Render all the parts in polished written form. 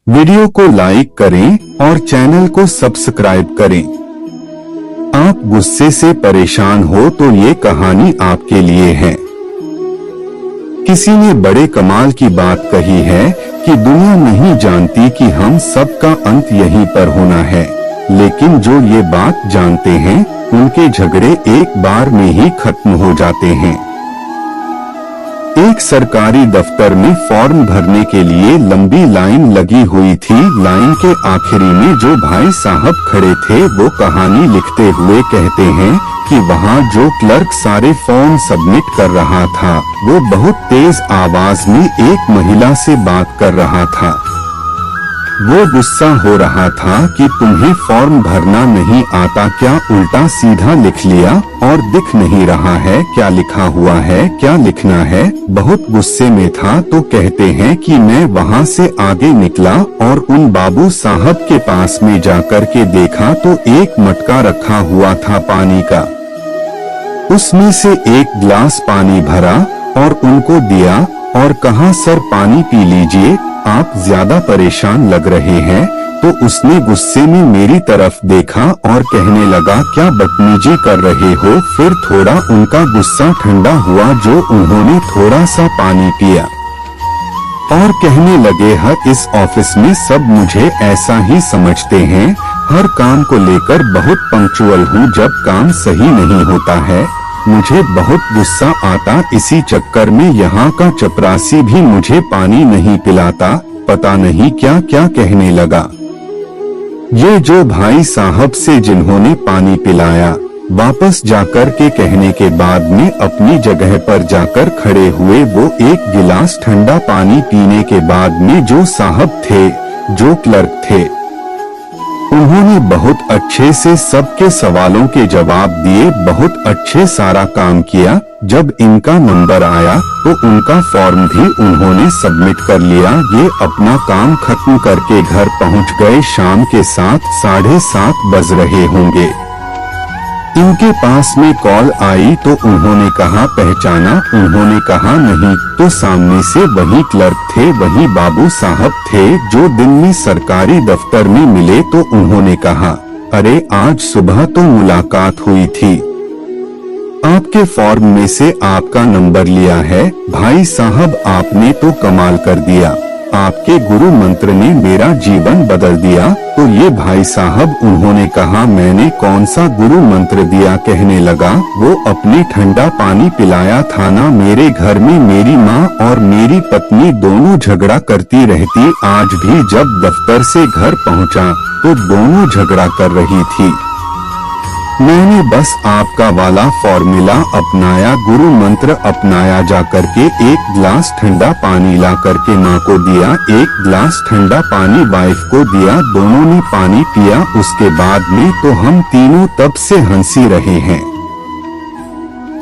Video को like करें और चैनल को सब्सक्राइब करें। आप गुस्से से परेशान हो तो ये कहानी आपके लिए है। किसी ने बड़े कमाल की बात कही है कि दुनिया नहीं जानती कि हम सबका अंत यहीं पर होना है, लेकिन जो ये बात जानते हैं उनके झगड़े एक बार में ही खत्म हो जाते हैं। एक सरकारी दफ्तर में फॉर्म भरने के लिए लंबी लाइन लगी हुई थी। लाइन के आखिरी में जो भाई साहब खड़े थे वो कहानी लिखते हुए कहते हैं कि वहाँ जो क्लर्क सारे फॉर्म सबमिट कर रहा था वो बहुत तेज आवाज में एक महिला से बात कर रहा था। वो गुस्सा हो रहा था कि तुम्हें फॉर्म भरना नहीं आता क्या, उल्टा सीधा लिख लिया और दिख नहीं रहा है क्या लिखा हुआ है, क्या लिखना है। बहुत गुस्से में था तो कहते हैं कि मैं वहाँ से आगे निकला और उन बाबू साहब के पास में जाकर के देखा तो एक मटका रखा हुआ था पानी का। उसमें से एक गिलास पानी भरा और उनको दिया और कहा सर पानी पी लीजिए, आप ज्यादा परेशान लग रहे हैं। तो उसने गुस्से में मेरी तरफ देखा और कहने लगा क्या बदतमीजी कर रहे हो। फिर थोड़ा उनका गुस्सा ठंडा हुआ जो उन्होंने थोड़ा सा पानी पिया और कहने लगे इस ऑफिस में सब मुझे ऐसा ही समझते हैं, हर काम को लेकर बहुत पंक्चुअल हूँ, जब काम सही नहीं होता है मुझे बहुत गुस्सा आता। इसी चक्कर में यहाँ का चपरासी भी मुझे पानी नहीं पिलाता। पता नहीं क्या क्या कहने लगा। ये जो भाई साहब से जिन्होंने पानी पिलाया वापस जाकर के कहने के बाद में अपनी जगह पर जाकर खड़े हुए। वो एक गिलास ठंडा पानी पीने के बाद में जो साहब थे, जो क्लर्क थे, उन्होंने बहुत अच्छे से सबके सवालों के जवाब दिए, बहुत अच्छे सारा काम किया। जब इनका नंबर आया तो उनका फॉर्म भी उन्होंने सबमिट कर लिया। ये अपना काम खत्म करके घर पहुंच गए। शाम के 7-7:30 बज रहे होंगे। इनके पास में कॉल आई तो उन्होंने कहा पहचाना, उन्होंने कहा नहीं। तो सामने से वही क्लर्क थे, वही बाबू साहब थे जो दिन में सरकारी दफ्तर में मिले। तो उन्होंने कहा अरे आज सुबह तो मुलाकात हुई थी, आपके फॉर्म में से आपका नंबर लिया है। भाई साहब आपने तो कमाल कर दिया, आपके गुरु मंत्र ने मेरा जीवन बदल दिया। तो ये भाई साहब उन्होंने कहा मैंने कौन सा गुरु मंत्र दिया। कहने लगा वो अपने ठंडा पानी पिलाया था ना। मेरे घर में मेरी माँ और मेरी पत्नी दोनों झगड़ा करती रहती। आज भी जब दफ्तर से घर पहुँचा तो दोनों झगड़ा कर रही थी। मैंने बस आपका वाला फॉर्मूला अपनाया, गुरु मंत्र अपनाया। जाकर के एक गिलास ठंडा पानी ला करके माँ को दिया, एक गिलास ठंडा पानी वाइफ को दिया। दोनों ने पानी पिया। उसके बाद में तो हम तीनों तब से हंसी रहे हैं।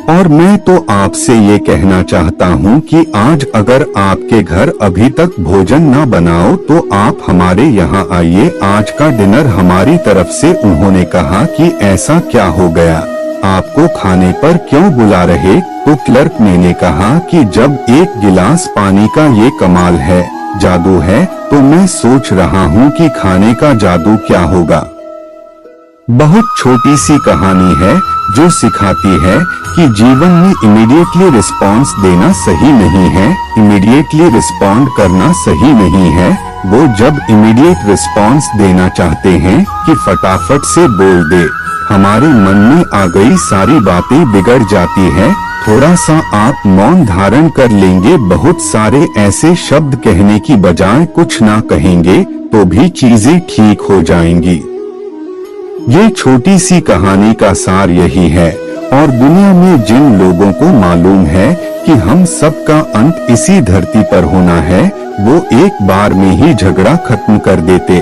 और मैं तो आपसे ये कहना चाहता हूँ कि आज अगर आपके घर अभी तक भोजन न बनाओ तो आप हमारे यहाँ आइए, आज का डिनर हमारी तरफ से। उन्होंने कहा कि ऐसा क्या हो गया, आपको खाने पर क्यों बुला रहे। तो क्लर्क ने कहा कि जब एक गिलास पानी का ये कमाल है, जादू है, तो मैं सोच रहा हूँ कि खाने का जादू क्या होगा। बहुत छोटी सी कहानी है जो सिखाती है कि जीवन में इमीडिएटली रिस्पॉन्स देना सही नहीं है, इमीडिएटली रिस्पॉन्ड करना सही नहीं है। वो जब इमीडिएट रिस्पॉन्स देना चाहते हैं कि फटाफट से बोल दे, हमारे मन में आ गई सारी बातें बिगड़ जाती है। थोड़ा सा आप मौन धारण कर लेंगे, बहुत सारे ऐसे शब्द कहने की बजाय कुछ ना कहेंगे तो भी चीजें ठीक हो जाएंगी। ये छोटी सी कहानी का सार यही है। और दुनिया में जिन लोगों को मालूम है कि हम सबका अंत इसी धरती पर होना है, वो एक बार में ही झगड़ा खत्म कर देते।